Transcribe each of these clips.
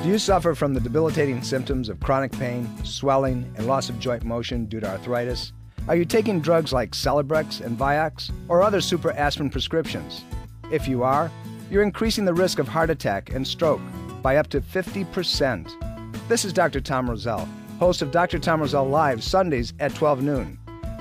Do you suffer from the debilitating symptoms of chronic pain, swelling, and loss of joint motion due to arthritis? Are you taking drugs like Celebrex and Vioxx or other super aspirin prescriptions? If you are, you're increasing the risk of heart attack and stroke by up to 50%. This is Dr. Tom Roselle, host of Dr. Tom Roselle Live Sundays at 12 noon.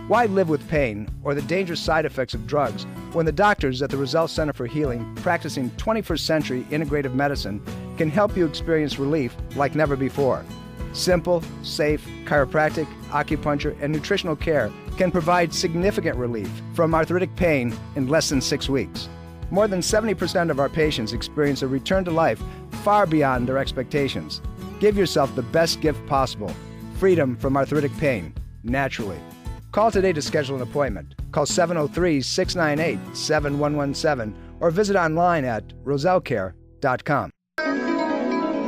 Why live with pain or the dangerous side effects of drugs when the doctors at the Roselle Center for Healing, practicing 21st century integrative medicine, can help you experience relief like never before? Simple, safe, chiropractic, acupuncture, and nutritional care can provide significant relief from arthritic pain in less than 6 weeks. More than 70% of our patients experience a return to life far beyond their expectations. Give yourself the best gift possible, freedom from arthritic pain, naturally. Call today to schedule an appointment. Call 703-698-7117 or visit online at rosellecare.com.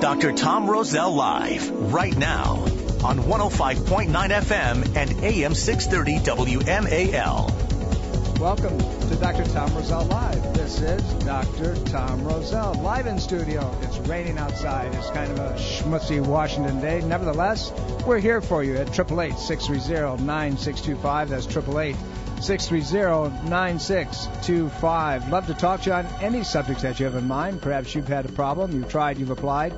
Dr. Tom Roselle Live, right now, on 105.9 FM and AM 630 WMAL. Welcome to Dr. Tom Roselle Live. This is Dr. Tom Roselle, live in studio. It's raining outside. It's kind of a schmutzy Washington day. Nevertheless, we're here for you at 888-630-9625. That's 888-630-9625. Love to talk to you on any subjects that you have in mind. Perhaps you've had a problem, you've tried, you've applied.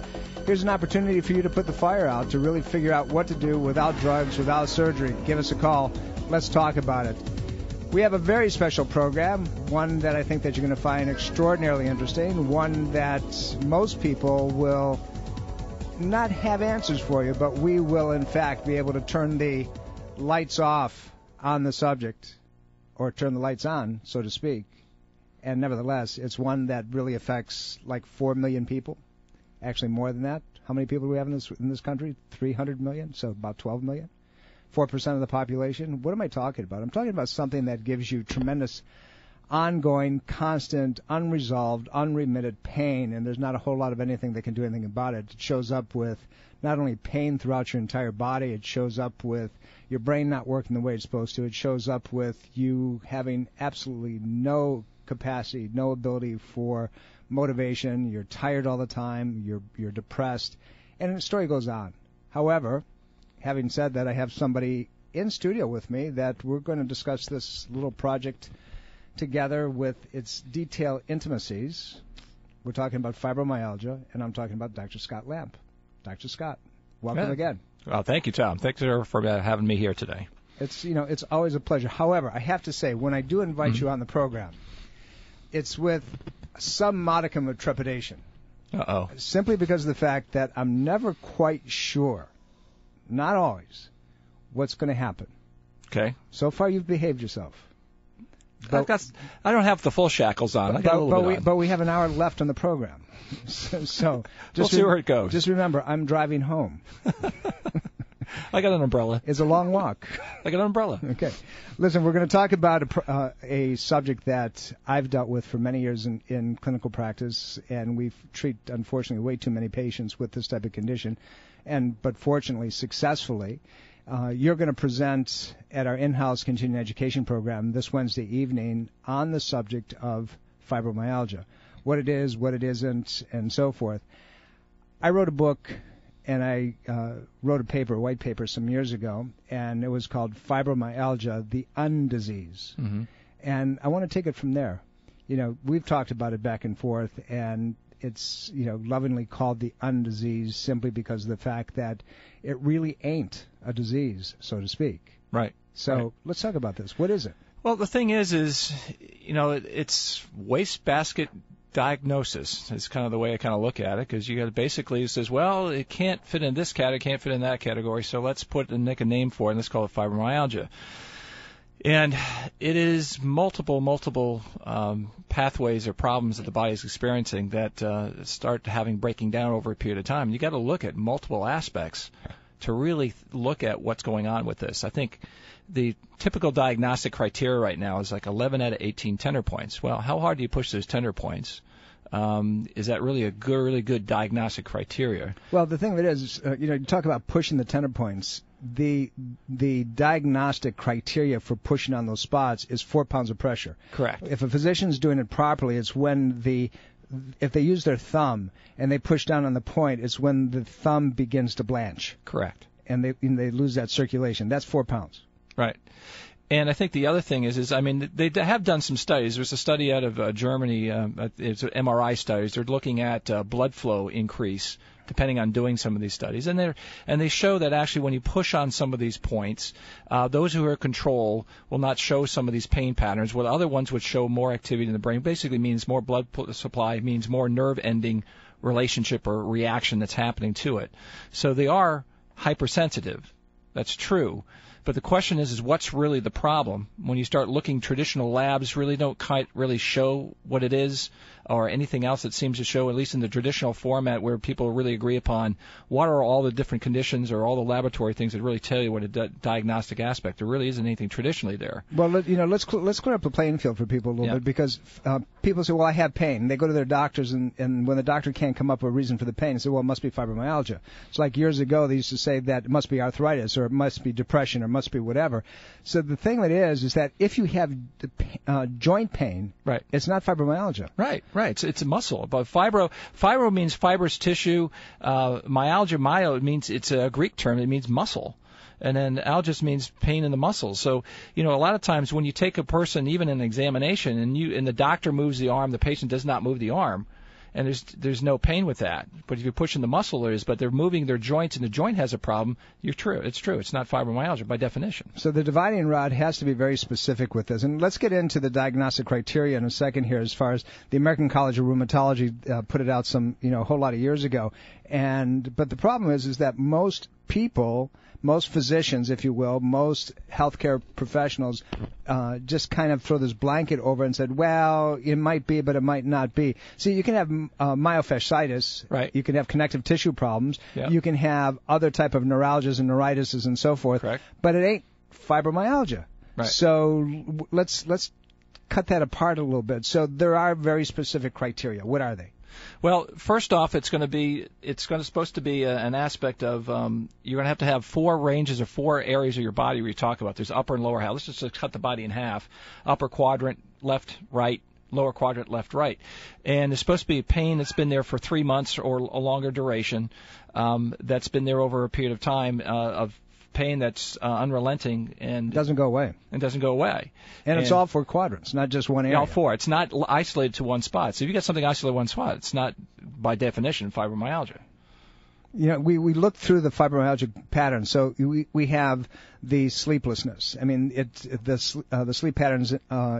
Here's an opportunity for you to put the fire out, to really figure out what to do without drugs, without surgery. Give us a call. Let's talk about it. We have a very special program, one that I think that you're going to find extraordinarily interesting, one that most people will not have answers for you, but we will, in fact, be able to turn the lights off on the subject, or turn the lights on, so to speak. And nevertheless, it's one that really affects like 4 million people, actually more than that. How many people do we have in this country? 300 million, so about 12 million. 4% of the population. What am I talking about? I'm talking about something that gives you tremendous, ongoing, constant, unresolved, unremitted pain, and there's not a whole lot of anything that can do anything about it. It shows up with not only pain throughout your entire body, it shows up with your brain not working the way it's supposed to. It shows up with you having absolutely no capacity, no ability for motivation. You're tired all the time. You're depressed, and the story goes on. However, having said that, I have somebody in studio with me that we're going to discuss this little project together with its detailed intimacies. We're talking about fibromyalgia, and I'm talking about Dr. Scott Lamp. Dr. Scott, welcome again. Well, thank you, Tom. Thanks for having me here today. It's always a pleasure. However, I have to say, when I do invite you on the program, it's with some modicum of trepidation. Uh-oh. Simply because of the fact that I'm never quite sure, not always, what's going to happen. Okay. So far, you've behaved yourself. I don't have the full shackles on. I got a little bit on. But we have an hour left on the program. So we'll see where it goes. Just remember, I'm driving home. I got an umbrella. It's a long walk. I got an umbrella. Okay. Listen, we're going to talk about a subject that I've dealt with for many years in clinical practice, and we treat, unfortunately, way too many patients with this type of condition, but fortunately, successfully. You're going to present at our in-house continuing education program this Wednesday evening on the subject of fibromyalgia, what it is, what it isn't, and so forth. I wrote a book, and I wrote a white paper some years ago, and it was called Fibromyalgia, the Undisease. Mm-hmm. And I want to take it from there. We've talked about it back and forth, and it's, lovingly called the undisease simply because of the fact that it really ain't a disease, so to speak. Right. So Let's talk about this. What is it? Well, the thing is it's wastebasket diagnosis. It's kind of the way I kind of look at it, because you got to basically, it says, well, it can't fit in this category, can't fit in that category, so let's make a name for it, and let's call it fibromyalgia. And it is multiple pathways or problems that the body is experiencing that start breaking down over a period of time. You got to look at multiple aspects to really look at what's going on with this. I think the typical diagnostic criteria right now is like 11 out of 18 tender points. Well, how hard do you push those tender points? Is that really a really good diagnostic criteria? Well, the thing of it is, you talk about pushing the tender points. The diagnostic criteria for pushing on those spots is 4 pounds of pressure. Correct. If a physician's doing it properly, it's when the if they use their thumb and they push down on the point, it's when the thumb begins to blanch. Correct. And they lose that circulation. That's 4 pounds. Right. And I think the other thing is I mean, they have done some studies. There's a study out of Germany. It's MRI studies. They're looking at blood flow increase depending on doing some of these studies. And they show that actually when you push on some of these points, those who are in control will not show some of these pain patterns, while other ones would show more activity in the brain. Basically means more blood supply, means more nerve ending relationship or reaction that's happening to it. So they are hypersensitive. That's true. But the question is what's really the problem? When you start looking, traditional labs really don't quite really show what it is, or anything else that seems to show, at least in the traditional format where people really agree upon what are all the different conditions or all the laboratory things that really tell you what a diagnostic aspect. There really isn't anything traditionally there. Well, let's clear up the playing field for people a little bit, because people say, well, I have pain. They go to their doctors, and when the doctor can't come up with a reason for the pain, they say, well, it must be fibromyalgia. It's like years ago they used to say that it must be arthritis, or it must be depression, or it must be whatever. So the thing that is that if you have the joint pain, right, it's not fibromyalgia. Right. It's a muscle. But fibro means fibrous tissue. Myalgia, myo, means it's a Greek term. It means muscle. And then algus means pain in the muscles. So, a lot of times when you take a person, even in an examination, and the doctor moves the arm, the patient does not move the arm, and there's no pain with that. But if you're pushing the muscle, there is. But they're moving their joints, and the joint has a problem. It's true. It's not fibromyalgia by definition. So the dividing rod has to be very specific with this. And let's get into the diagnostic criteria in a second here. As far as the American College of Rheumatology put it out some a whole lot of years ago. But the problem is that most people, most physicians, if you will, most healthcare professionals just kind of throw this blanket over and said, well, it might be, but it might not be. See, you can have myofasciitis. Right. You can have connective tissue problems. Yep. You can have other type of neuralgias and neuritises and so forth. Correct. But it ain't fibromyalgia. Right. So let's cut that apart a little bit. So there are very specific criteria. What are they? Well, first off, it's supposed to be an aspect of you're going to have 4 ranges or 4 areas of your body where you talk about. There's upper and lower half. Let's just cut the body in half. Upper quadrant, left, right. Lower quadrant, left, right. And it's supposed to be pain that's been there for 3 months or a longer duration. That's been there over a period of time of pain that's unrelenting and doesn't go away. And it's all 4 quadrants, not just one area. All 4. It's not isolated to one spot. So if you got something isolated to one spot, it's not by definition fibromyalgia. We look through the fibromyalgia pattern. So we have the sleeplessness. I mean, the sleep pattern is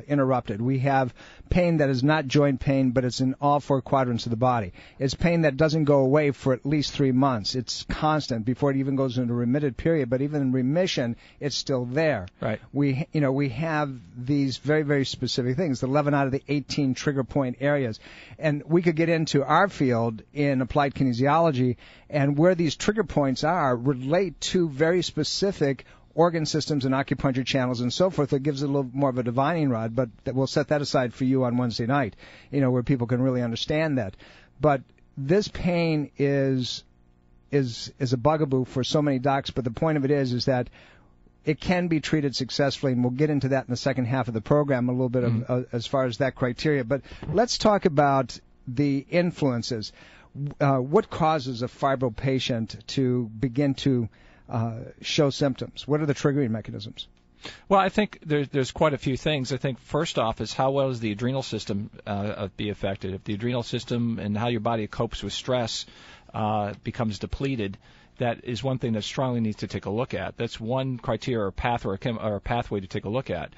interrupted. We have pain that is not joint pain, but it's in all 4 quadrants of the body. It's pain that doesn't go away for at least 3 months. It's constant before it even goes into a remitted period. But even in remission, it's still there. Right. We have these very, very specific things. The 11 out of the 18 trigger point areas, and we could get into our field in applied kinesiology, and where these trigger points are relate to very specific organ systems and acupuncture channels and so forth. That gives it a little more of a divining rod, but we'll set that aside for you on Wednesday night, where people can really understand that. But this pain is a bugaboo for so many docs, but the point of it is that it can be treated successfully, and we'll get into that in the second half of the program, a little bit of as far as that criteria. But let's talk about the influences. What causes a fibro patient to begin to show symptoms? What are the triggering mechanisms? Well, I think there's quite a few things. I think first off is how well does the adrenal system be affected? If the adrenal system and how your body copes with stress becomes depleted, that is one thing that strongly needs to take a look at. That's one criteria or path or a pathway to take a look at.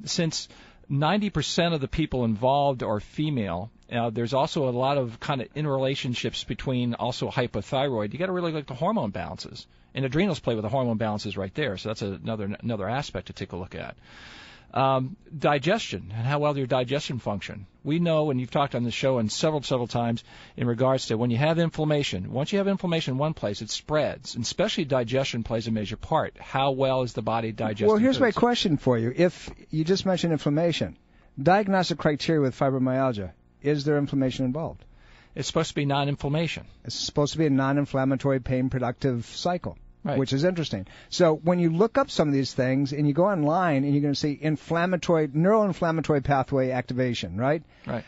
Since 90% of the people involved are female, there's also a lot of kind of interrelationships between also hypothyroid. You got to really look at the hormone balances. And adrenals play with the hormone balances right there, so that's another aspect to take a look at. Digestion and how well your digestion function. We know, and you've talked on the show and several times in regards to when you have inflammation. Once you have inflammation in one place, it spreads, and especially digestion plays a major part. How well is the body digesting? Well, here's my question for you. If you just mentioned inflammation, diagnostic criteria with fibromyalgia, is there inflammation involved? It's supposed to be non-inflammation. It's supposed to be a non-inflammatory, pain-productive cycle. Right. Which is interesting. So when you look up some of these things and you go online and you're going to see neuroinflammatory pathway activation, right? Right.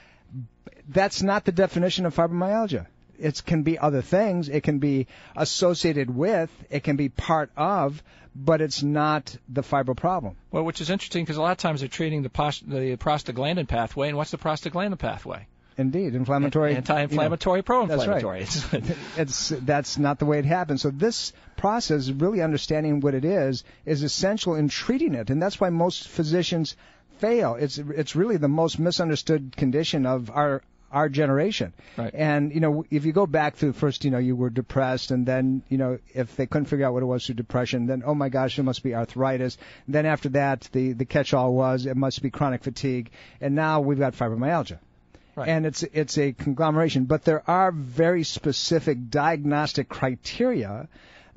That's not the definition of fibromyalgia. It can be other things. It can be associated with. It can be part of, but it's not the fibro problem. Well, which is interesting because a lot of times they're treating the prostaglandin pathway. And what's the prostaglandin pathway? Indeed, inflammatory. Anti-inflammatory, pro-inflammatory. That's right. That's not the way it happens. So this process, really understanding what it is essential in treating it. And that's why most physicians fail. It's really the most misunderstood condition of our generation. Right. And, if you go back through first, you were depressed, and then, if they couldn't figure out what it was through depression, then, oh my gosh, it must be arthritis. And then after that, the catch-all was it must be chronic fatigue. And now we've got fibromyalgia. Right. And it's a conglomeration. But there are very specific diagnostic criteria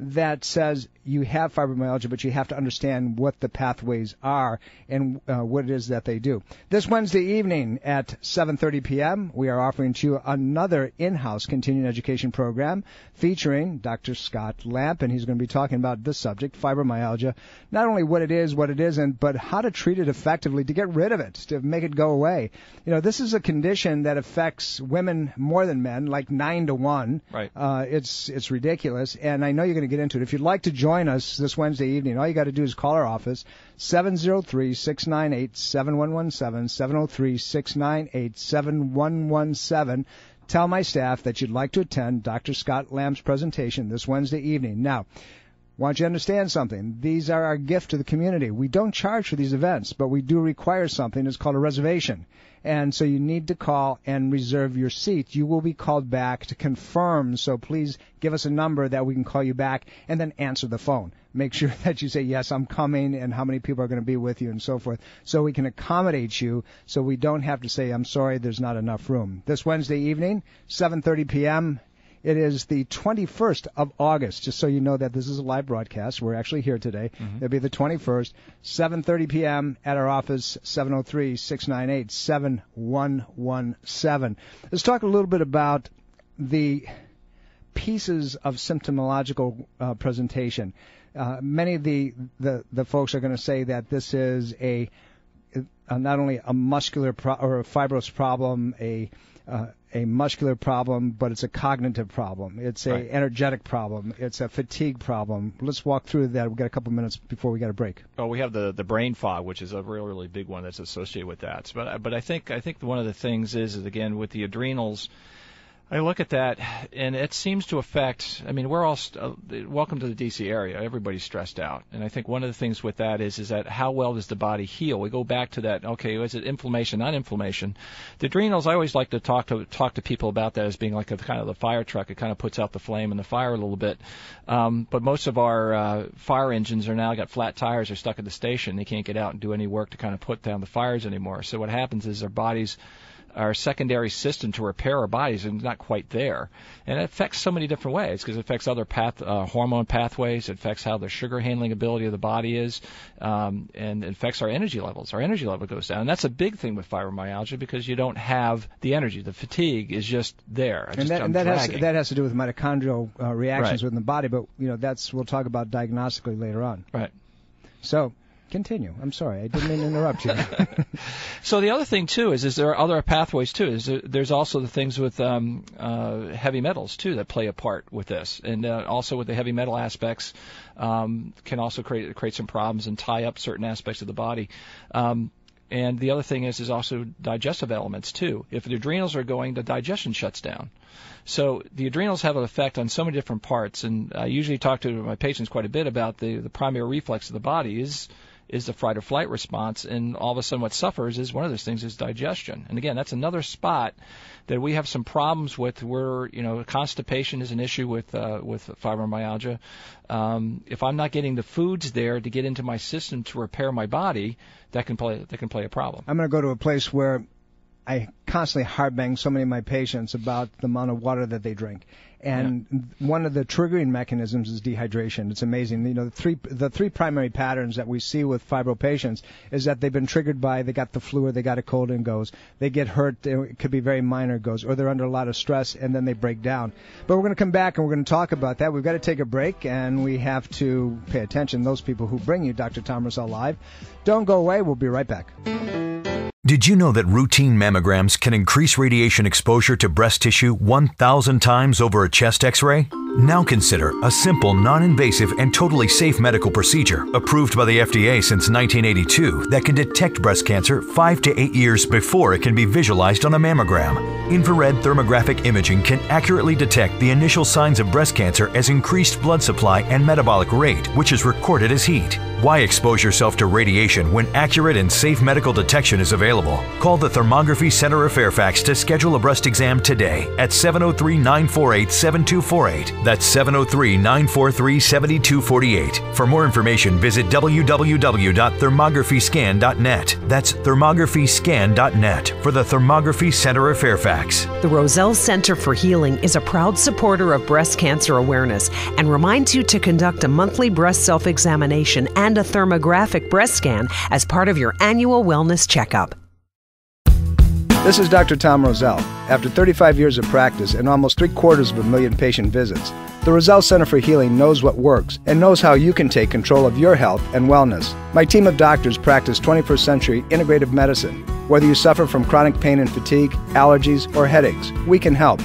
that says you have fibromyalgia, but you have to understand what the pathways are and what it is that they do. This Wednesday evening at 7:30 p.m., we are offering to you another in-house continuing education program featuring Dr. Scott Lamp, and he's going to be talking about this subject, fibromyalgia, not only what it is, what it isn't, but how to treat it effectively to get rid of it, to make it go away. This is a condition that affects women more than men, like 9 to 1. Right. It's ridiculous, and I know you're going to get into it. If you'd like to join us this Wednesday evening, all you got to do is call our office, 703-698-7117, 703-698-7117. Tell my staff that you'd like to attend Dr. Scott Lamb's presentation this Wednesday evening. Now, want you to understand something. These are our gift to the community. We don't charge for these events, but we do require something. It's called a reservation. And so you need to call and reserve your seat. You will be called back to confirm, so please give us a number that we can call you back and then answer the phone. Make sure that you say, yes, I'm coming, and how many people are going to be with you and so forth, so we can accommodate you so we don't have to say, I'm sorry, there's not enough room. This Wednesday evening, 7:30 p.m., it is the 21st of August, just so you know that this is a live broadcast. We're actually here today. Mm-hmm. It'll be the 21st, 7:30 p.m. at our office, 703-698-7117. Let's talk a little bit about the pieces of symptomological presentation. Many of the folks are going to say that this is not only a muscular or a fibrous problem, a muscular problem, but it's a cognitive problem. It's a energetic problem. It's a fatigue problem. Let's walk through that. We've got a couple minutes before we got a break. Well, we have the brain fog, which is a really big one that's associated with that. But I think one of the things is again with the adrenals. I look at that, and it seems to affect, we're all, welcome to the D.C. area. Everybody's stressed out. And I think one of the things with that is that how well does the body heal? We go back to that, okay, is it inflammation, not inflammation? The adrenals, I always like to talk to people about that as being like a kind of the fire truck. It kind of puts out the flame and the fire a little bit. But most of our fire engines are now got flat tires. They're stuck at the station. They can't get out and do any work to kind of put down the fires anymore. So what happens is our secondary system to repair our bodies is not quite there. And it affects so many different ways because it affects other hormone pathways. It affects how the sugar handling ability of the body is, and it affects our energy levels. Our energy level goes down. And that's a big thing with fibromyalgia because you don't have the energy. The fatigue is just there. That has to do with mitochondrial reactions within the body, but we'll talk about diagnostically later on. Right. So continue. I'm sorry. I didn't mean to interrupt you. So the other thing, too, is there are other pathways, too. There's also the things with heavy metals, too, that play a part with this. And also with the heavy metal aspects can also create some problems and tie up certain aspects of the body. And the other thing is also digestive elements, too. If the adrenals are going, the digestion shuts down. So the adrenals have an effect on so many different parts. And I usually talk to my patients quite a bit about the primary reflex of the body is the fight or flight response, and all of a sudden what suffers is one of those things is digestion. And again, that's another spot that we have some problems with where, constipation is an issue with fibromyalgia. If I'm not getting the foods there to get into my system to repair my body, that can play a problem. I'm going to go to a place where I constantly heart-bang so many of my patients about the amount of water that they drink. And one of the triggering mechanisms is dehydration. It's amazing. The three primary patterns that we see with fibro patients is that they've been triggered by, they got the flu or they got a cold and goes. They get hurt, it could be very minor, goes, or they're under a lot of stress and then they break down. But we're going to come back and we're going to talk about that. We've got to take a break and we have to pay attention. Those people who bring you Dr. Tom Roselle Live. Don't go away. We'll be right back. Did you know that routine mammograms can increase radiation exposure to breast tissue 1,000 times over a chest X-ray? Now consider a simple, non-invasive, and totally safe medical procedure approved by the FDA since 1982 that can detect breast cancer 5 to 8 years before it can be visualized on a mammogram. Infrared thermographic imaging can accurately detect the initial signs of breast cancer as increased blood supply and metabolic rate, which is recorded as heat. Why expose yourself to radiation when accurate and safe medical detection is available? Call the Thermography Center of Fairfax to schedule a breast exam today at 703-948-7248. That's 703-943-7248. For more information, visit www.thermographyscan.net. That's thermographyscan.net for the Thermography Center of Fairfax. The Roselle Center for Healing is a proud supporter of breast cancer awareness and reminds you to conduct a monthly breast self-examination and a thermographic breast scan as part of your annual wellness checkup. This is Dr. Tom Roselle. After 35 years of practice and almost 750,000 patient visits, the Roselle Center for Healing knows what works and knows how you can take control of your health and wellness. My team of doctors practice 21st century integrative medicine. Whether you suffer from chronic pain and fatigue, allergies, or headaches, we can help.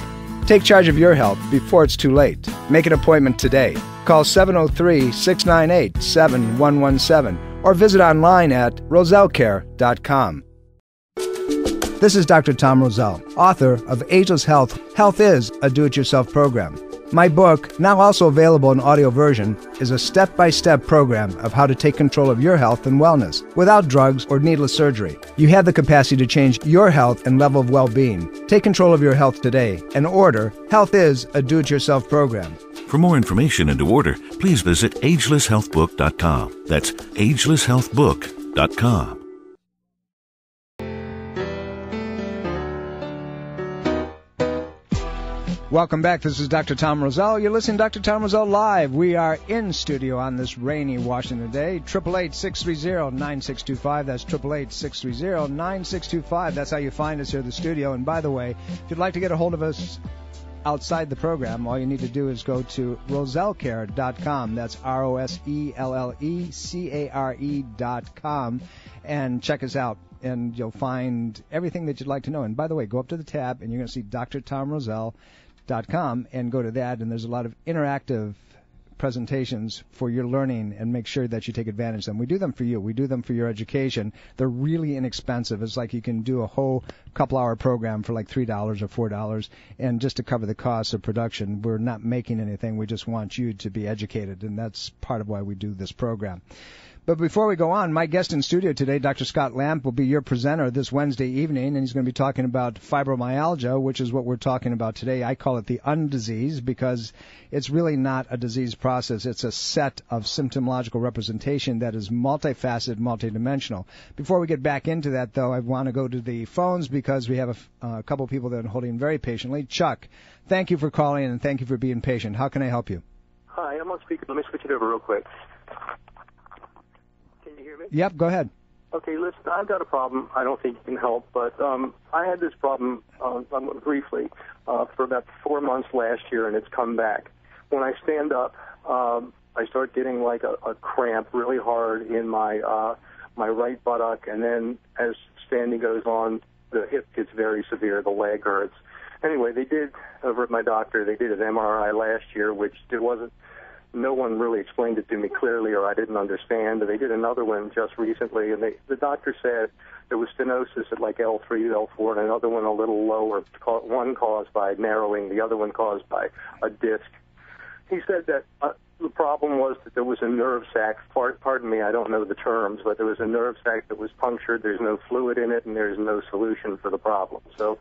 Take charge of your health before it's too late. Make an appointment today. Call 703-698-7117 or visit online at rosellecare.com. This is Dr. Tom Roselle, author of Ageless Health. Health is a do-it-yourself program. My book, now also available in audio version, is a step-by-step program of how to take control of your health and wellness without drugs or needless surgery. You have the capacity to change your health and level of well-being. Take control of your health today and order Health is a do-it-yourself program. For more information and to order, please visit agelesshealthbook.com. That's agelesshealthbook.com. Welcome back. This is Dr. Tom Roselle. You're listening to Dr. Tom Roselle Live. We are in studio on this rainy Washington day. 888-630-9625. That's 888-630-9625. That's how you find us here at the studio. And by the way, if you'd like to get a hold of us outside the program, all you need to do is go to rosellecare.com. That's ROSELLECARE.com and check us out. And you'll find everything that you'd like to know. And by the way, go up to the tab and you're going to see drtomroselle.com and go to that, and there's a lot of interactive presentations for your learning, and make sure that you take advantage of them. We do them for you. We do them for your education. They're really inexpensive. It's like you can do a whole couple-hour program for like $3 or $4, and just to cover the costs of production. We're not making anything. We just want you to be educated, and that's part of why we do this program. But before we go on, my guest in studio today, Dr. Scott Lamp, will be your presenter this Wednesday evening, and he's going to be talking about fibromyalgia, which is what we're talking about today. I call it the undisease because it's really not a disease process. It's a set of symptomological representation that is multifaceted, multidimensional. Before we get back into that, though, I want to go to the phones because we have a couple people that are holding very patiently. Chuck, thank you for calling, and thank you for being patient. How can I help you? Hi, I'm on speaker. Let me switch it over real quick. Yep, go ahead. Okay, listen, I've got a problem. I don't think you can help, but I had this problem briefly for about 4 months last year, and it's come back. When I stand up, I start getting like a cramp really hard in my right buttock, and then as standing goes on, the hip gets very severe, the leg hurts. Anyway, they did, over at my doctor, they did an MRI last year, which no one really explained it to me clearly, or I didn't understand. They did another one just recently, and the doctor said there was stenosis at like L3, L4, and another one a little lower, one caused by narrowing, the other one caused by a disc. He said that the problem was that there was a nerve sac, pardon me, I don't know the terms, but there was a nerve sac that was punctured, there's no fluid in it, and there's no solution for the problem. So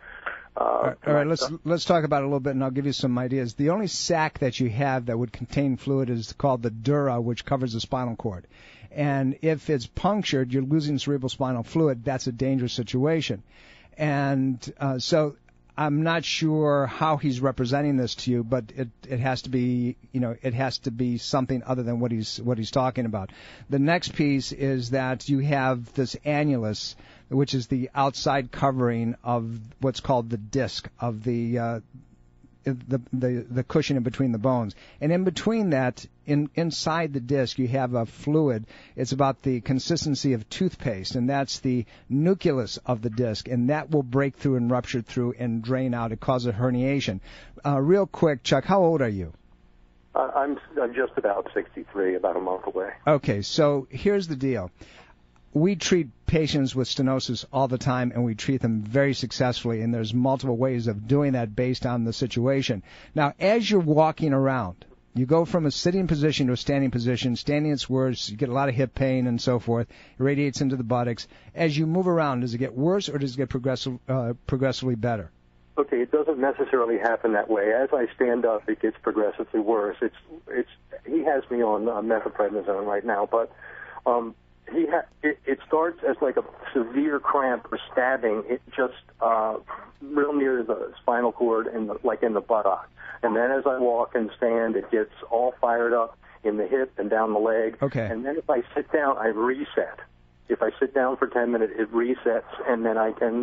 all right, let's talk about it a little bit, and I'll give you some ideas. The only sac that you have that would contain fluid is called the dura, which covers the spinal cord. And if it's punctured, you're losing cerebrospinal fluid. That's a dangerous situation. And so I'm not sure how he's representing this to you, but it has to be, it has to be something other than what he's talking about. The next piece is that you have this annulus, which is the outside covering of what's called the disc of the the cushion in between the bones. And in between that, inside the disc, you have a fluid. It's about the consistency of toothpaste, and that's the nucleus of the disc, and that will break through and rupture through and drain out. It causes a herniation. Real quick, Chuck, how old are you? I'm just about 63, about a month away. Okay, so here's the deal. We treat patients with stenosis all the time, and we treat them very successfully, and there's multiple ways of doing that based on the situation. Now, as you're walking around, you go from a sitting position to a standing position. Standing, it's worse. You get a lot of hip pain and so forth. It radiates into the buttocks. As you move around, does it get worse or does it get progressively better? Okay, it doesn't necessarily happen that way. As I stand up, it gets progressively worse. He has me on methylprednisone right now, but it starts as like a severe cramp or stabbing. It just real near the spinal cord and like in the buttock. And then as I walk and stand, it gets all fired up in the hip and down the leg. Okay. And then if I sit down, I reset. If I sit down for 10 minutes, it resets, and then I can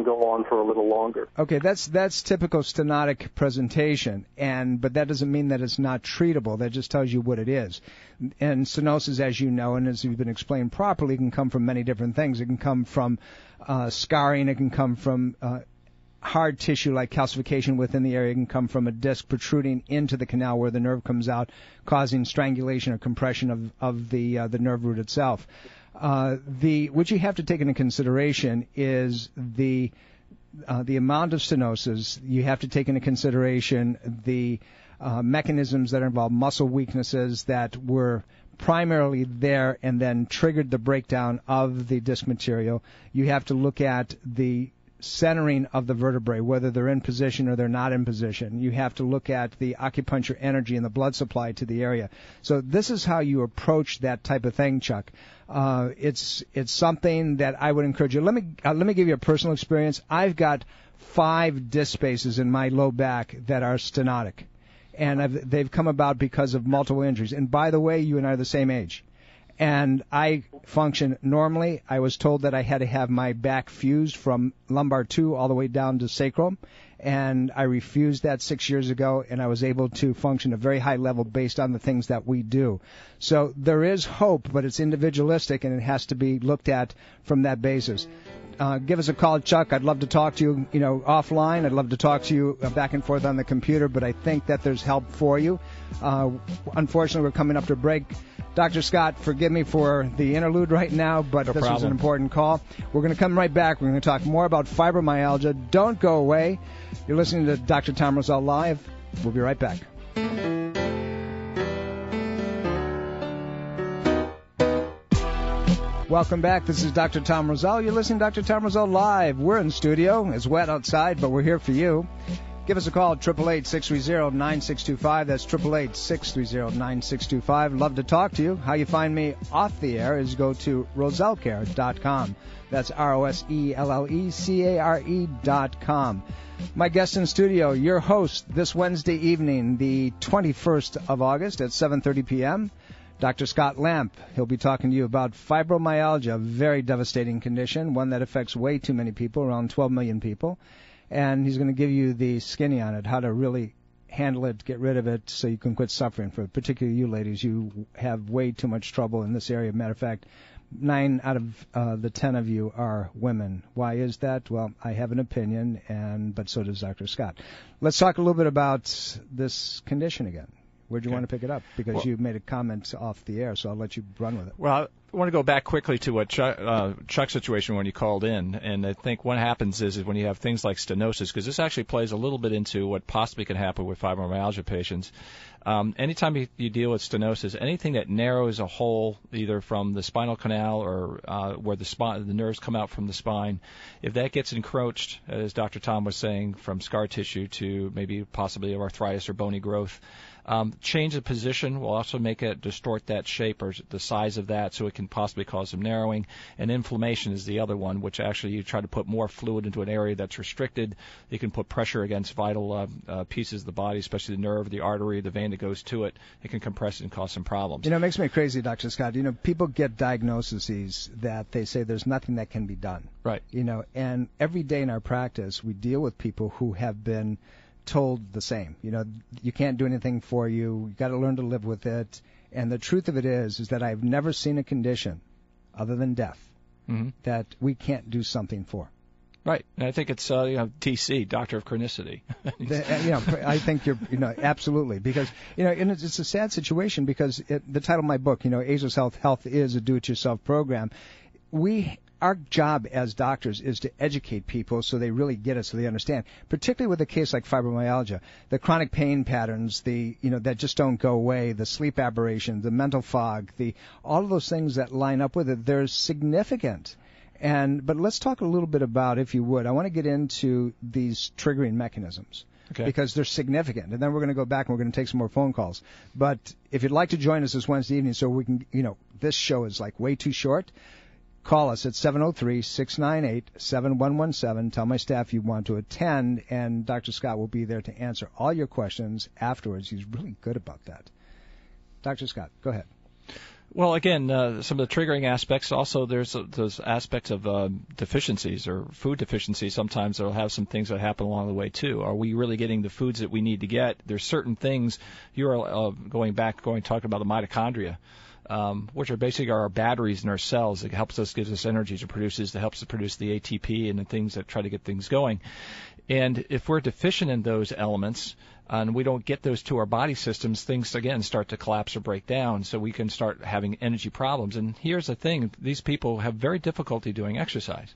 go on for a little longer. Okay, that's typical stenotic presentation, but that doesn't mean that it's not treatable. That just tells you what it is. And stenosis, as you know, and as you've been explained properly, can come from many different things. It can come from scarring. It can come from hard tissue like calcification within the area. It can come from a disc protruding into the canal where the nerve comes out, causing strangulation or compression of the nerve root itself. What you have to take into consideration is the amount of stenosis. You have to take into consideration the mechanisms that are involved, muscle weaknesses that were primarily there and then triggered the breakdown of the disc material. You have to look at the centering of the vertebrae, whether they're in position or they're not in position. You have to look at the acupuncture energy and the blood supply to the area. So this is how you approach that type of thing, Chuck. It's something that I would encourage you. Let me give you a personal experience. I've got 5 disc spaces in my low back that are stenotic, and they've come about because of multiple injuries. And by the way, you and I are the same age. And I function normally. I was told that I had to have my back fused from lumbar 2 all the way down to sacrum, and I refused that 6 years ago, and I was able to function at a very high level based on the things that we do. So there is hope, but it's individualistic, and it has to be looked at from that basis. Give us a call, Chuck. I'd love to talk to you, offline. I'd love to talk to you back and forth on the computer, but I think that there's help for you. Unfortunately, we're coming up to a break. Dr. Scott, forgive me for the interlude right now, but this was an important call. We're going to come right back. We're going to talk more about fibromyalgia. Don't go away. You're listening to Dr. Tom Roselle Live. We'll be right back. Welcome back. This is Dr. Tom Roselle. You're listening to Dr. Tom Roselle Live. We're in studio. It's wet outside, but we're here for you. Give us a call at 888-630-9625. That's 888-630-9625. Love to talk to you. How you find me off the air is go to rosellecare.com. That's ROSELLECARE.com. My guest in studio, your host this Wednesday evening, the 21st of August at 7:30 p.m., Dr. Scott Lamp. He'll be talking to you about fibromyalgia, a very devastating condition, one that affects way too many people, around 12 million people. And he's going to give you the skinny on it, how to really handle it, get rid of it, so you can quit suffering for it. Particularly you ladies, you have way too much trouble in this area. Matter of fact, 9 out of the 10 of you are women. Why is that? Well, I have an opinion, but so does Dr. Scott. Let's talk a little bit about this condition again. Where'd you want to pick it up? Because you made a comment off the air, so I'll let you run with it. Well, I want to go back quickly to what Chuck's situation when you called in. And I think what happens is when you have things like stenosis, because this actually plays a little bit into what possibly can happen with fibromyalgia patients. Anytime you deal with stenosis, anything that narrows a hole either from the spinal canal or where the nerves come out from the spine, if that gets encroached, as Dr. Tom was saying, from scar tissue to maybe possibly arthritis or bony growth, change the position will also make it distort that shape or the size of that, so it can possibly cause some narrowing. And inflammation is the other one, which actually you try to put more fluid into an area that's restricted. You can put pressure against vital pieces of the body, especially the nerve, the artery, the vein that goes to it. It can compress it and cause some problems. It makes me crazy, Dr. Scott. People get diagnoses that they say there's nothing that can be done. Right. And every day in our practice, we deal with people who have been told the same. You can't do anything for you. You got to learn to live with it. And the truth of it is that I've never seen a condition other than death that we can't do something for. Right, and I think it's TC, Doctor of Chronicity. I think you're absolutely, because and it's a sad situation, because the title of my book, Ageless Health, health is a do-it-yourself program. Our job as doctors is to educate people so they really get it, so they understand. Particularly with a case like fibromyalgia, the chronic pain patterns, that just don't go away, the sleep aberrations, the mental fog, all of those things that line up with it, they're significant. But let's talk a little bit about, if you would, I want to get into these triggering mechanisms. Okay. Because they're significant. And then we're going to go back and we're going to take some more phone calls. But if you'd like to join us this Wednesday evening so we can, this show is like way too short, call us at 703-698-7117. Tell my staff you want to attend, and Dr. Scott will be there to answer all your questions afterwards. He's really good about that. Dr. Scott, go ahead. Well, again, some of the triggering aspects. Also, there's those aspects of deficiencies or food deficiencies. Sometimes they'll have some things that happen along the way, too. Are we really getting the foods that we need to get? There's certain things. You're talking about the mitochondria, which are basically our batteries in our cells. It gives us energy. It helps us produce the ATP and the things that try to get things going. And if we're deficient in those elements and we don't get those to our body systems, things, again, start to collapse or break down, so we can start having energy problems. And here's the thing. These people have very difficulty doing exercise.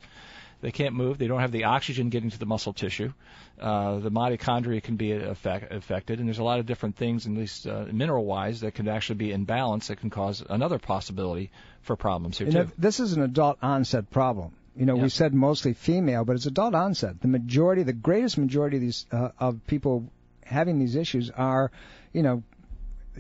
They can't move. They don't have the oxygen getting to the muscle tissue. The mitochondria can be affected, and there's a lot of different things, at least mineral-wise, that can actually be imbalanced that can cause another possibility for problems here, too. This is an adult-onset problem. We said mostly female, but it's adult onset. The greatest majority of these of people having these issues are,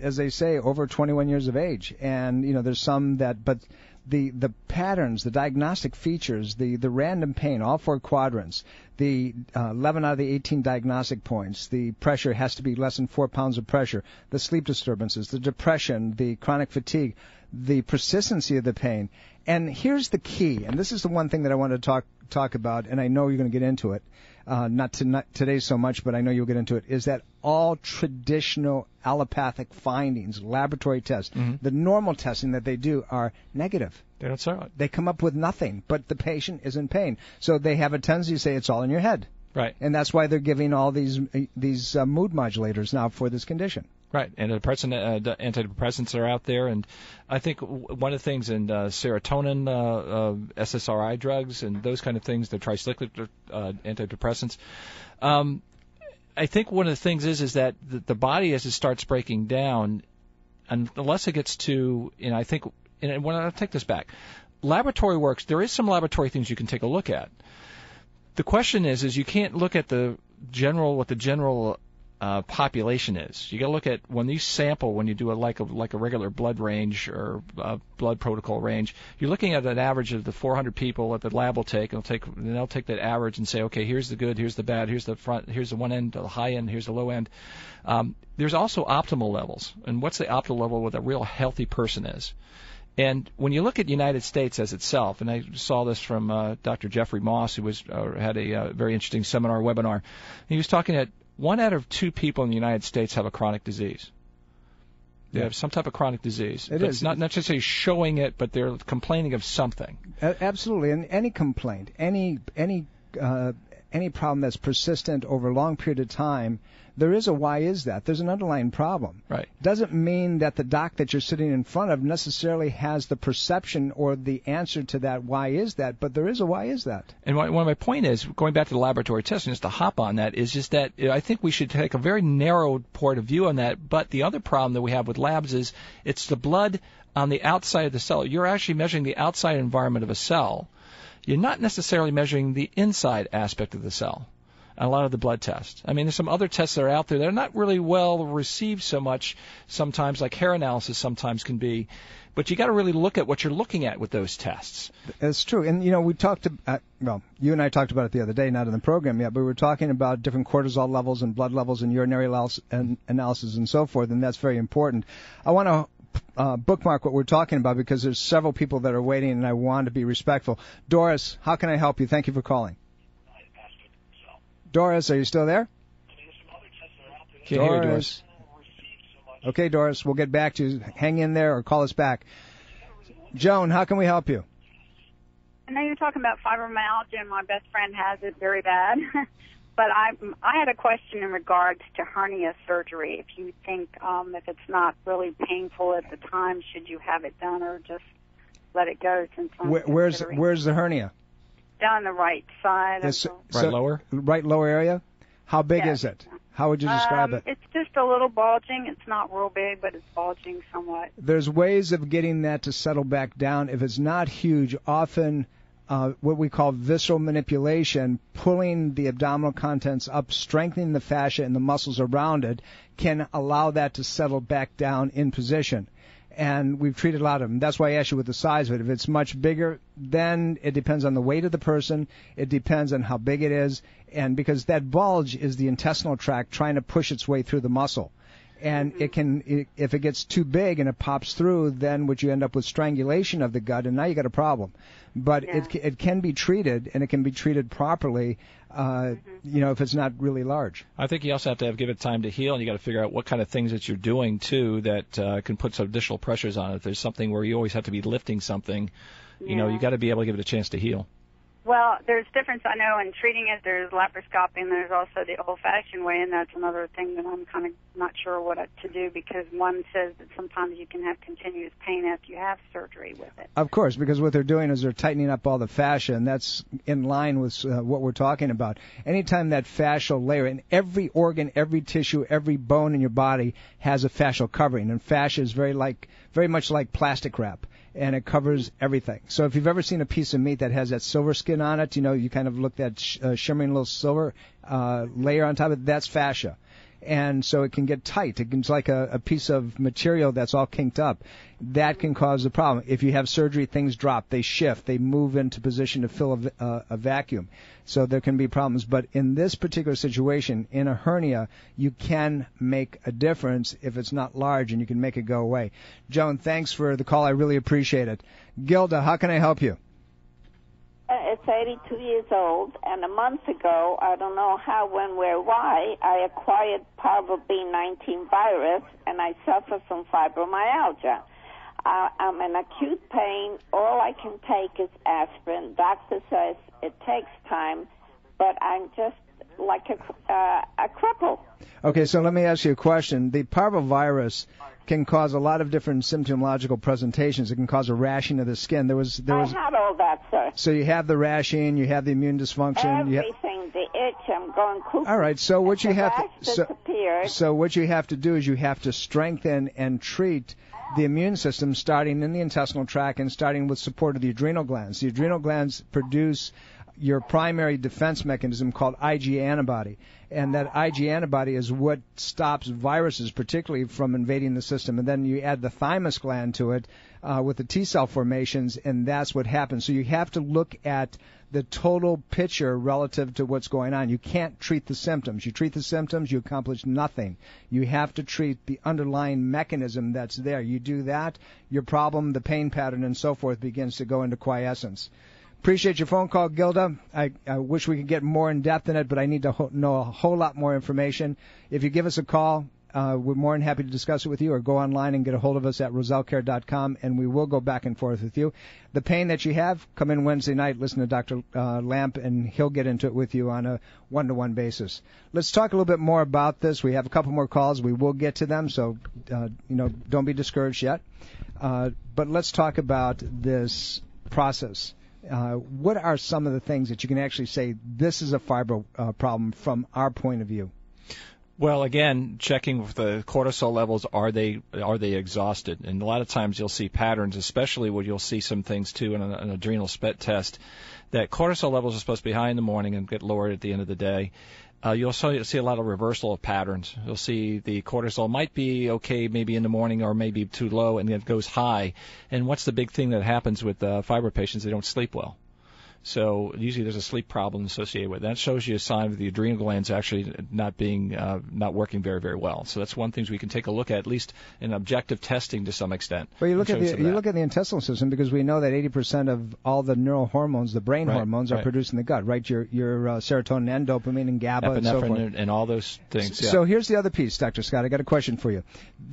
as they say, over 21 years of age. And there's some but the patterns, the diagnostic features, the random pain, all four quadrants, the 11 out of the 18 diagnostic points, the pressure has to be less than 4 pounds of pressure, the sleep disturbances, the depression, the chronic fatigue, the persistency of the pain. And here's the key, and this is the one thing that I want to talk about, and I know you're going to get into it, not today so much, but I know you'll get into it, is that all traditional allopathic findings, laboratory tests, the normal testing that they do are negative. They don't say it. They come up with nothing, but the patient is in pain. So they have a tendency to say it's all in your head. Right. And that's why they're giving all these mood modulators now for this condition. Right, and antidepressants are out there, and I think one of the things in serotonin, SSRI drugs, and those kind of things, the tricyclic antidepressants, I think one of the things is that the body, as it starts breaking down, unless it gets to, and I think, and when I take this back, laboratory works, there is some laboratory things you can take a look at. The question is you can't look at what the general population is. You got to look at when you sample, when you do like a regular blood range or blood protocol range. You're looking at an average of the 400 people that the lab will take, and they'll take that average and say, okay, here's the good, here's the bad, here's the front, here's the one end, the high end, here's the low end. There's also optimal levels, and what's the optimal level what a real healthy person is. And when you look at the United States as itself, and I saw this from Dr. Jeffrey Moss, who had a very interesting webinar. He was talking at 1 out of 2 people in the United States have a chronic disease. They have some type of chronic disease. It's not necessarily showing it, but they're complaining of something. Absolutely, and any complaint, any problem that's persistent over a long period of time, there is a why is that. There's an underlying problem. Right. Doesn't mean that the doc that you're sitting in front of necessarily has the perception or the answer to that why is that, but there is a why is that. And one of my point is, going back to the laboratory testing, just to hop on that, is just that I think we should take a very narrow point of view on that, but the other problem that we have with labs is it's the blood on the outside of the cell. You're actually measuring the outside environment of a cell. You're not necessarily measuring the inside aspect of the cell. A lot of the blood tests. I mean, there's some other tests that are out there that are not really well received so much sometimes, like hair analysis sometimes can be. But you got to really look at what you're looking at with those tests. That's true. And, we talked you and I talked about it the other day, not in the program yet, but we were talking about different cortisol levels and blood levels and urinary analysis and so forth, and that's very important. I want to bookmark what we're talking about because there's several people that are waiting, and I want to be respectful. Doris, how can I help you? Thank you for calling. Doris, are you still there? Can't hear you, Doris. Okay, Doris, we'll get back to you. Hang in there or call us back. Joan, how can we help you? I know you're talking about fibromyalgia, and my best friend has it very bad. But I had a question in regards to hernia surgery. If you think if it's not really painful at the time, should you have it done or just let it go? Since where's the hernia? Down the right side. Right lower area? How big is it? How would you describe it? It's just a little bulging. It's not real big, but it's bulging somewhat. There's ways of getting that to settle back down. If it's not huge, often what we call visceral manipulation, pulling the abdominal contents up, strengthening the fascia and the muscles around it, can allow that to settle back down in position. And we've treated a lot of them. That's why I asked you with the size of it. If it's much bigger, then it depends on the weight of the person. It depends on how big it is. And because that bulge is the intestinal tract trying to push its way through the muscle. And if it gets too big and it pops through, then what you end up with strangulation of the gut, and now you got a problem. But it can be treated, and it can be treated properly, if it's not really large. I think you also have to give it time to heal, and you got to figure out what kind of things that you're doing too that can put some additional pressures on it. If there's something where you always have to be lifting something, you got to be able to give it a chance to heal. Well, there's difference, I know, in treating it. There's laparoscopy, and there's also the old-fashioned way, and that's another thing that I'm kind of not sure what to do, because one says that sometimes you can have continuous pain after you have surgery with it. Of course, because what they're doing is they're tightening up all the fascia, and that's in line with what we're talking about. Anytime that fascial layer, and every organ, every tissue, every bone in your body has a fascial covering, and fascia is very much like plastic wrap. And it covers everything. So if you've ever seen a piece of meat that has that silver skin on it, you kind of look at shimmering little silver layer on top of it, that's fascia. And so it can get tight. It's like a piece of material that's all kinked up. That can cause a problem. If you have surgery, things drop. They shift. They move into position to fill a vacuum. So there can be problems. But in this particular situation, in a hernia, you can make a difference if it's not large, and you can make it go away. Joan, thanks for the call. I really appreciate it. Gilda, how can I help you? It's 82 years old, and a month ago, I don't know how, when, where, why, I acquired parvo B19 virus, and I suffer from fibromyalgia. I'm in acute pain. All I can take is aspirin. Doctor says it takes time, but I'm just like a cripple. Okay, so let me ask you a question. The parvovirus can cause a lot of different symptomological presentations. It can cause a rashing of the skin. There was I had all that, sir. So you have the rashing, you have the immune dysfunction. Everything, the itch, I'm going cuckoo. All right, so what you have to so what you have to do is you have to strengthen and treat the immune system, starting in the intestinal tract and starting with support of the adrenal glands. The adrenal glands produce your primary defense mechanism called Ig antibody. And that Ig antibody is what stops viruses, particularly from invading the system. And then you add the thymus gland to it with the T cell formations, and that's what happens. So you have to look at the total picture relative to what's going on. You can't treat the symptoms. You treat the symptoms, you accomplish nothing. You have to treat the underlying mechanism that's there. You do that, your problem, the pain pattern, and so forth begins to go into quiescence. Appreciate your phone call, Gilda. I wish we could get more in depth in it, but I need to know a whole lot more information. If you give us a call, we're more than happy to discuss it with you, or go online and get a hold of us at rosellecare.com, and we will go back and forth with you. The pain that you have, come in Wednesday night, listen to Dr. Lamp, and he'll get into it with you on a one-to-one basis. Let's talk a little bit more about this. We have a couple more calls. We will get to them, so don't be discouraged yet. But let's talk about this process. What are some of the things that you can actually say, this is a fibro problem from our point of view? Well, again, checking with the cortisol levels, are they exhausted? And a lot of times you'll see patterns, especially when you'll see some things too in an adrenal SPECT test, that cortisol levels are supposed to be high in the morning and get lowered at the end of the day. You'll see a lot of reversal of patterns. You'll see the cortisol might be okay maybe in the morning or maybe too low, and then it goes high. And what's the big thing that happens with fibro patients? They don't sleep well. So usually there's a sleep problem associated with it. That shows you a sign of the adrenal glands actually not working very, very well. So that's one thing we can take a look at least in objective testing to some extent. Well, you look at the intestinal system, because we know that 80% of all the neural hormones, the brain hormones, are produced in the gut, right? Your serotonin and dopamine and GABA and so forth. And all those things. Yeah. So here's the other piece, Dr. Scott. I got a question for you.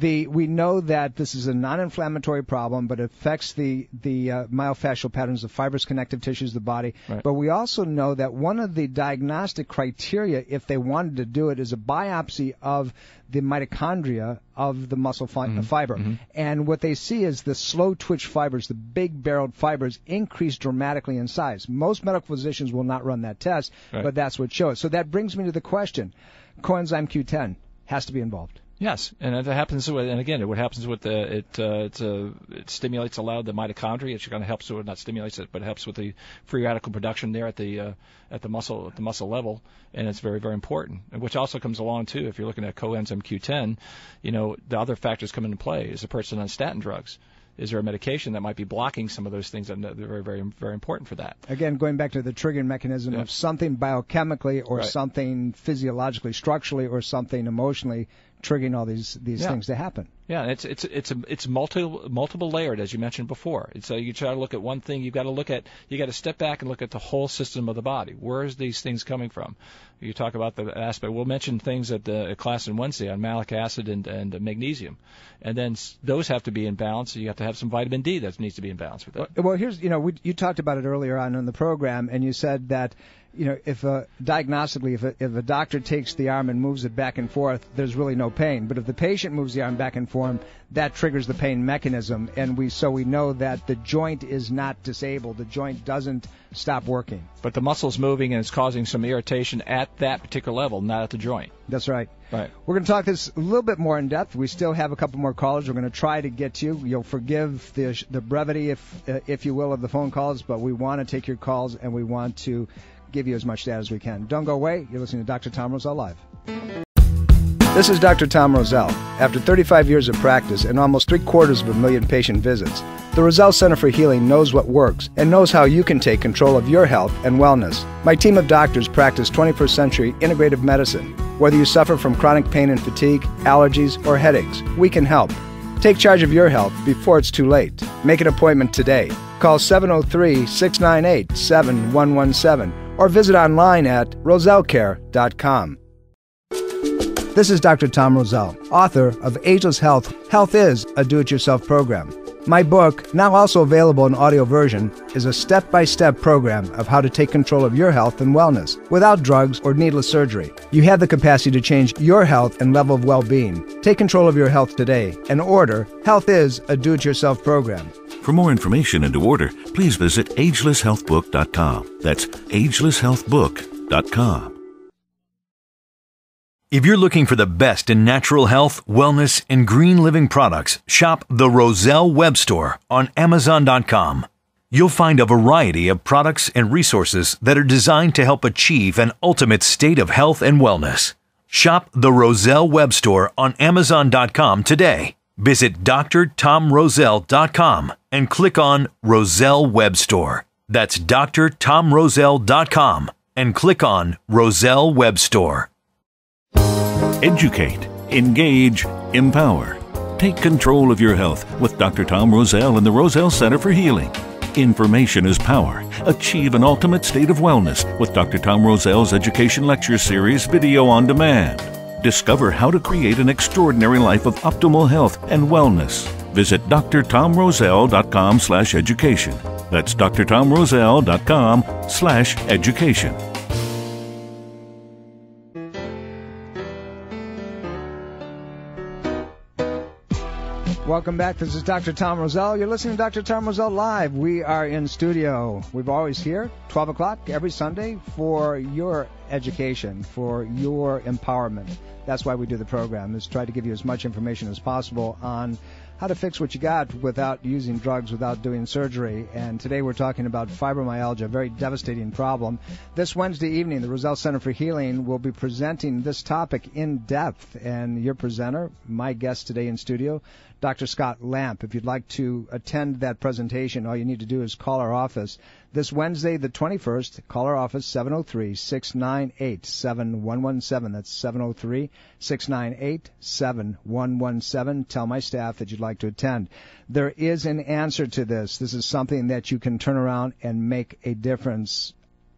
We know that this is a non-inflammatory problem, but it affects the myofascial patterns, the fibrous connective tissues of the body. Right. But we also know that one of the diagnostic criteria, if they wanted to do it, is a biopsy of the mitochondria of the muscle fiber. Mm-hmm. And what they see is the slow twitch fibers, the big barreled fibers, increase dramatically in size. Most medical physicians will not run that test, but that's what shows. So that brings me to the question. Coenzyme Q10 has to be involved. Yes, and it happens with, and again, what happens with it stimulates the mitochondria. It kind of helps with, not stimulates it, but it helps with the free radical production there at the muscle level, and it's very, very important. And which also comes along too, if you're looking at coenzyme Q10, the other factors come into play. Is a person on statin drugs? Is there a medication that might be blocking some of those things that are very, very, very important for that? Again, going back to the triggering mechanism of something biochemically or something physiologically, structurally, or something emotionally triggering all these things to happen. Yeah, it's multiple layered, as you mentioned before. So you try to look at one thing, you got to step back and look at the whole system of the body. Where is these things coming from? You talk about the aspect. We'll mention things at the class on Wednesday on malic acid and magnesium, and then those have to be in balance. So you have to have some vitamin D that needs to be in balance with that. Well, here's you talked about it earlier on in the program, and you said that if diagnostically, if a doctor takes the arm and moves it back and forth, there's really no pain. But if the patient moves the arm back and forth, that triggers the pain mechanism, and we know that the joint is not disabled. The joint doesn't stop working. But the muscle's moving and it's causing some irritation at that particular level, not at the joint. That's right. Right. We're going to talk this a little bit more in depth. We still have a couple more callers. We're going to try to get to you. You'll forgive the brevity, if you will, of the phone calls, but we want to take your calls and we want to give you as much data as we can. Don't go away. You're listening to Dr. Tom Roselle Live. This is Dr. Tom Roselle. After 35 years of practice and almost 750,000 patient visits, the Roselle Center for Healing knows what works and knows how you can take control of your health and wellness. My team of doctors practice 21st century integrative medicine. Whether you suffer from chronic pain and fatigue, allergies, or headaches, we can help. Take charge of your health before it's too late. Make an appointment today. Call 703-698-7117 or visit online at rosellecare.com. This is Dr. Tom Roselle, author of Ageless Health. Health is a do-it-yourself program. My book, now also available in audio version, is a step-by-step program of how to take control of your health and wellness without drugs or needless surgery. You have the capacity to change your health and level of well-being. Take control of your health today and order Health is a do-it-yourself program. For more information and to order, please visit agelesshealthbook.com. That's agelesshealthbook.com. If you're looking for the best in natural health, wellness, and green living products, shop the Roselle web store on Amazon.com. You'll find a variety of products and resources that are designed to help achieve an ultimate state of health and wellness. Shop the Roselle web store on Amazon.com today. Visit drtomroselle.com and click on Roselle Web Store. That's drtomroselle.com and click on Roselle Web Store. Educate, engage, empower. Take control of your health with Dr. Tom Roselle and the Roselle Center for Healing. Information is power. Achieve an ultimate state of wellness with Dr. Tom Roselle's Education Lecture Series video on demand. Discover how to create an extraordinary life of optimal health and wellness. Visit drtomroselle.com/education. That's drtomroselle.com/education. Welcome back. This is Dr. Tom Roselle. You're listening to Dr. Tom Roselle Live. We are in studio. We're always here, 12 o'clock every Sunday for your education, for your empowerment. That's why we do the program, is try to give you as much information as possible on how to fix what you got without using drugs, without doing surgery. And today we're talking about fibromyalgia, a very devastating problem. This Wednesday evening, the Roselle Center for Healing will be presenting this topic in depth. And your presenter, my guest today in studio, Dr. Scott Lamp. If you'd like to attend that presentation, all you need to do is call our office. This Wednesday, the 21st, call our office, 703-698-7117. That's 703-698-7117. Tell my staff that you'd like to attend. There is an answer to this. This is something that you can turn around and make a difference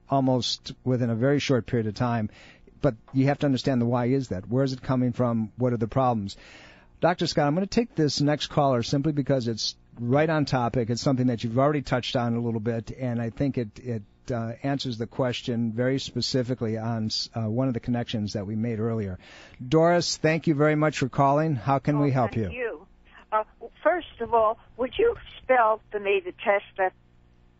almost within a very short period of time. But you have to understand the why is that. Where is it coming from? What are the problems? Dr. Scott, I'm going to take this next caller simply because it's right on topic. It's something that you've already touched on a little bit, and I think it answers the question very specifically on one of the connections that we made earlier. Doris, thank you very much for calling. How can we help you? Thank you. First of all, would you spell to me the test that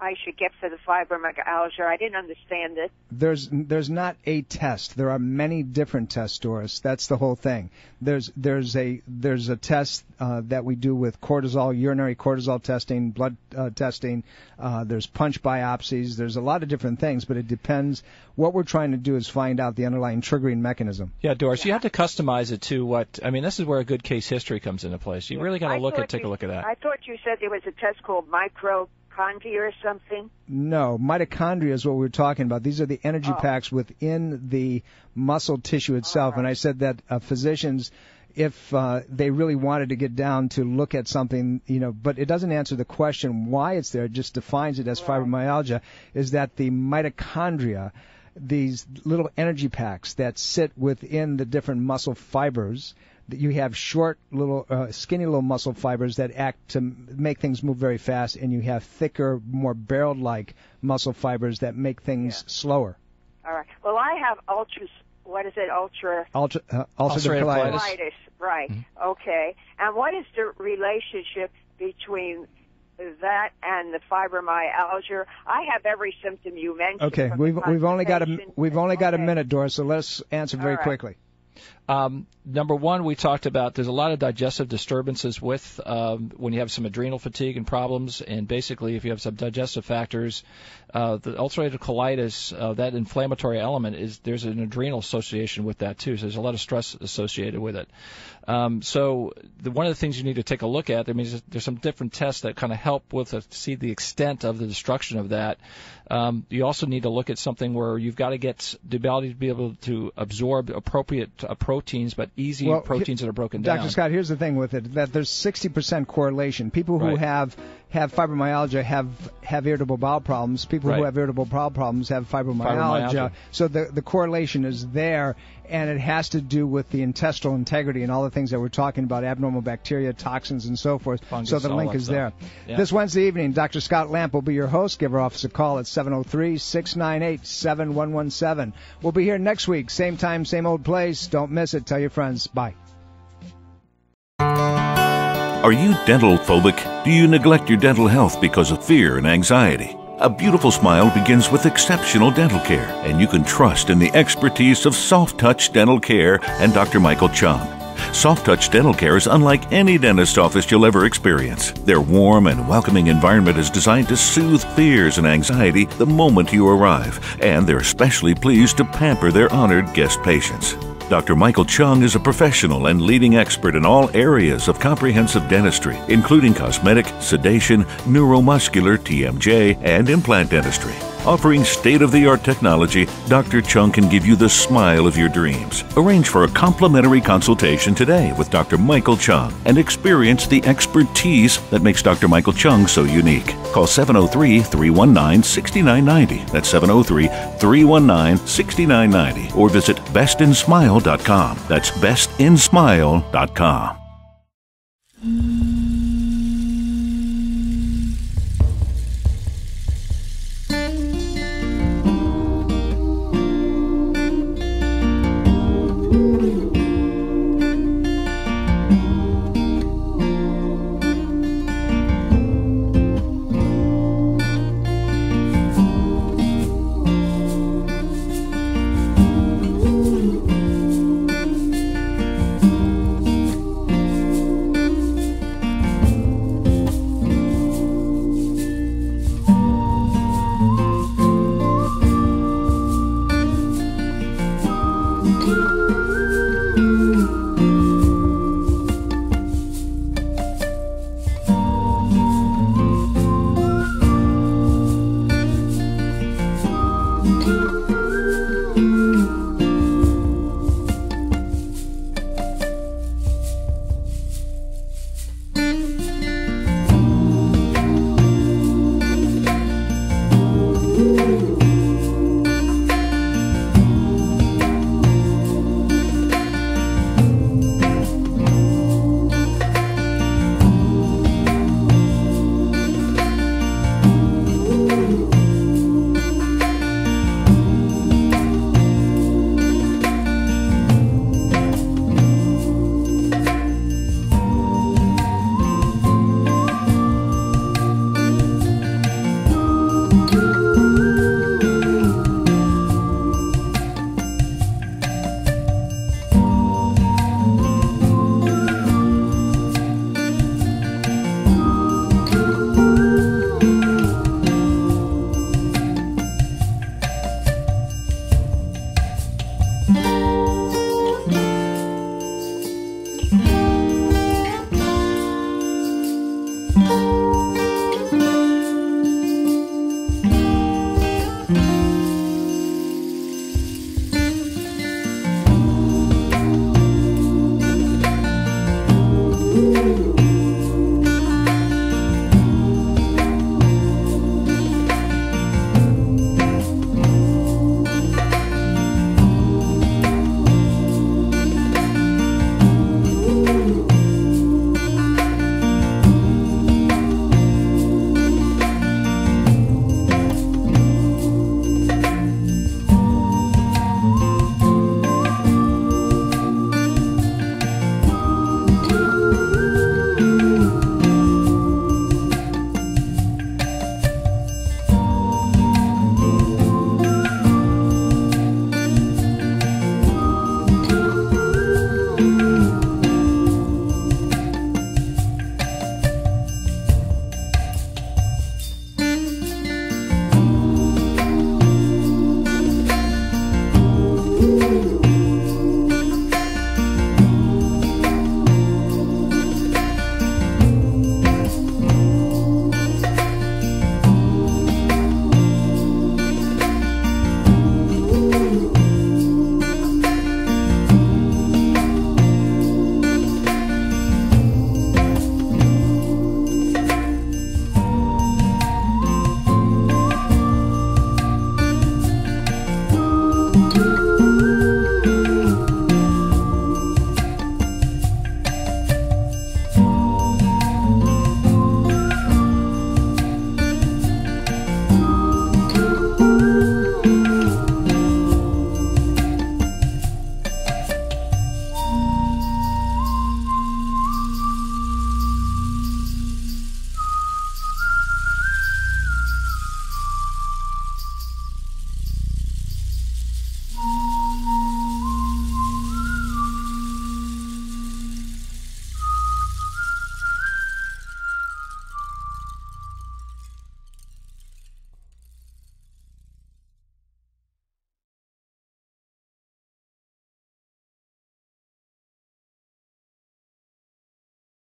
I should get for the fibromyalgia? I didn't understand it. There's not a test. There are many different tests, Doris. That's the whole thing. There's a test that we do with cortisol, urinary cortisol testing, blood testing. There's punch biopsies. There's a lot of different things, but it depends. What we're trying to do is find out the underlying triggering mechanism. Yeah, Doris, you have to customize it to what. I mean, this is where a good case history comes into place. You really got to take a look at that. I thought you said there was a test called microchondria or something? No, mitochondria is what we're talking about. These are the energy packs within the muscle tissue itself. And I said that physicians, if they really wanted to get down to look at something, but it doesn't answer the question why it's there. It just defines it as fibromyalgia, is that the mitochondria, these little energy packs that sit within the different muscle fibers, you have short little skinny little muscle fibers that act to make things move very fast, and you have thicker, more barrel-like muscle fibers that make things slower. All right. Well, I have ulcerative colitis. Right. Mm-hmm. Okay. And what is the relationship between that and the fibromyalgia? I have every symptom you mentioned. Okay. We've only got a minute, Doris, so let's answer very quickly. Number one, we talked about there's a lot of digestive disturbances with when you have some adrenal fatigue and problems, and basically if you have some digestive factors, the ulcerative colitis, that inflammatory element, there's an adrenal association with that too, so there's a lot of stress associated with it. So one of the things you need to take a look at, there's some different tests that kind of help with to see the extent of the destruction of that. You also need to look at something where you've got to get the ability to be able to absorb appropriate proteins, but easy proteins that are broken down. Dr. Scott, here's the thing with it, that there's 60% correlation. People who have fibromyalgia have irritable bowel problems. People who have irritable bowel problems have fibromyalgia. So the correlation is there, and it has to do with the intestinal integrity and all the things that we're talking about, abnormal bacteria, toxins, and so forth. Fungus, so the link is there. Yeah. This Wednesday evening, Dr. Scott Lamp will be your host. Give our office a call at 703-698-7117. We'll be here next week, same time, same old place. Don't miss it. Tell your friends. Bye. Are you dental phobic? Do you neglect your dental health because of fear and anxiety? A beautiful smile begins with exceptional dental care, and you can trust in the expertise of Soft Touch Dental Care and Dr. Michael Chung. Soft Touch Dental Care is unlike any dentist office you'll ever experience. Their warm and welcoming environment is designed to soothe fears and anxiety the moment you arrive, and they're especially pleased to pamper their honored guest patients. Dr. Michael Chung is a professional and leading expert in all areas of comprehensive dentistry, including cosmetic, sedation, neuromuscular, TMJ, and implant dentistry. Offering state-of-the-art technology, Dr. Chung can give you the smile of your dreams. Arrange for a complimentary consultation today with Dr. Michael Chung and experience the expertise that makes Dr. Michael Chung so unique. Call 703-319-6990. That's 703-319-6990. Or visit bestinsmile.com. That's bestinsmile.com.